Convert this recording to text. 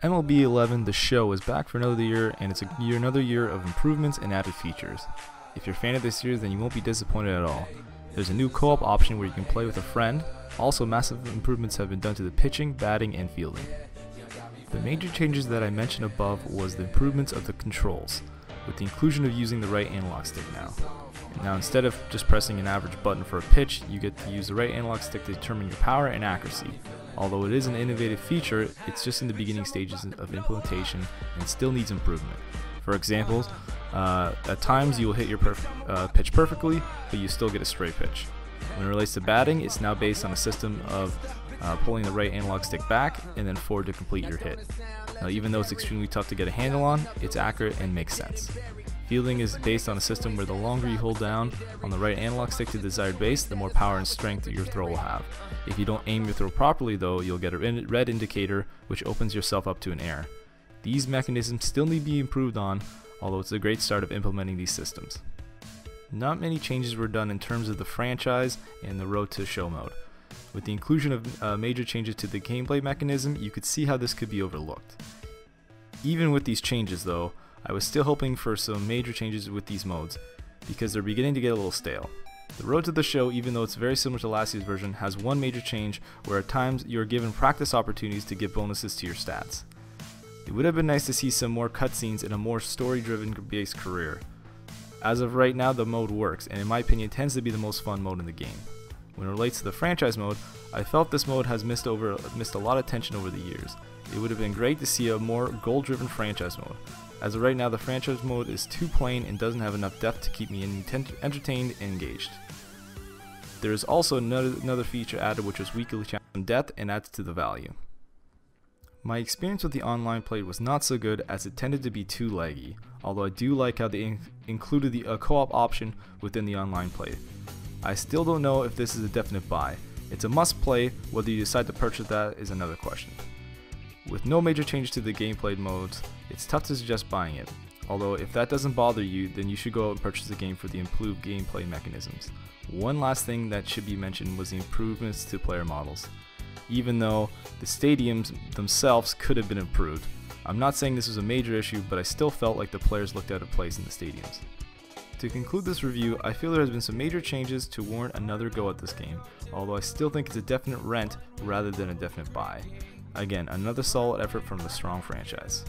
MLB 11 The Show is back for another year, and it's another year of improvements and added features. If you're a fan of this series, then you won't be disappointed at all. There's a new co-op option where you can play with a friend. Also, massive improvements have been done to the pitching, batting, and fielding. The major changes that I mentioned above was the improvements of the controls, with the inclusion of using the right analog stick now. Now, instead of just pressing an average button for a pitch, you get to use the right analog stick to determine your power and accuracy. Although it is an innovative feature, it's just in the beginning stages of implementation and still needs improvement. For example, at times you will hit your pitch perfectly, but you still get a stray pitch. When it relates to batting, it's now based on a system of pulling the right analog stick back and then forward to complete your hit. Now, even though it's extremely tough to get a handle on, it's accurate and makes sense. Fielding is based on a system where the longer you hold down on the right analog stick to the desired base, the more power and strength your throw will have. If you don't aim your throw properly though, you'll get a red indicator which opens yourself up to an error. These mechanisms still need to be improved on, although it's a great start of implementing these systems. Not many changes were done in terms of the franchise and the Road to Show mode. With the inclusion of major changes to the gameplay mechanism, you could see how this could be overlooked. Even with these changes though, I was still hoping for some major changes with these modes, because they're beginning to get a little stale. The Road to the Show, even though it's very similar to last year's version, has one major change where at times you are given practice opportunities to give bonuses to your stats. It would have been nice to see some more cutscenes in a more story-driven based career. As of right now, the mode works, and in my opinion tends to be the most fun mode in the game. When it relates to the franchise mode, I felt this mode has missed a lot of attention over the years. It would have been great to see a more goal-driven franchise mode. As of right now, the franchise mode is too plain and doesn't have enough depth to keep me entertained and engaged. There is also another feature added, which was weekly challenge in depth and adds to the value. My experience with the online play was not so good, as it tended to be too laggy, although I do like how they included the co-op option within the online play. I still don't know if this is a definite buy. It's a must play, whether you decide to purchase that is another question. With no major changes to the gameplay modes, it's tough to suggest buying it. Although if that doesn't bother you, then you should go out and purchase the game for the improved gameplay mechanisms. One last thing that should be mentioned was the improvements to player models. Even though the stadiums themselves could have been improved. I'm not saying this was a major issue, but I still felt like the players looked out of place in the stadiums. To conclude this review, I feel there has been some major changes to warrant another go at this game, although I still think it's a definite rent rather than a definite buy. Again, another solid effort from the strong franchise.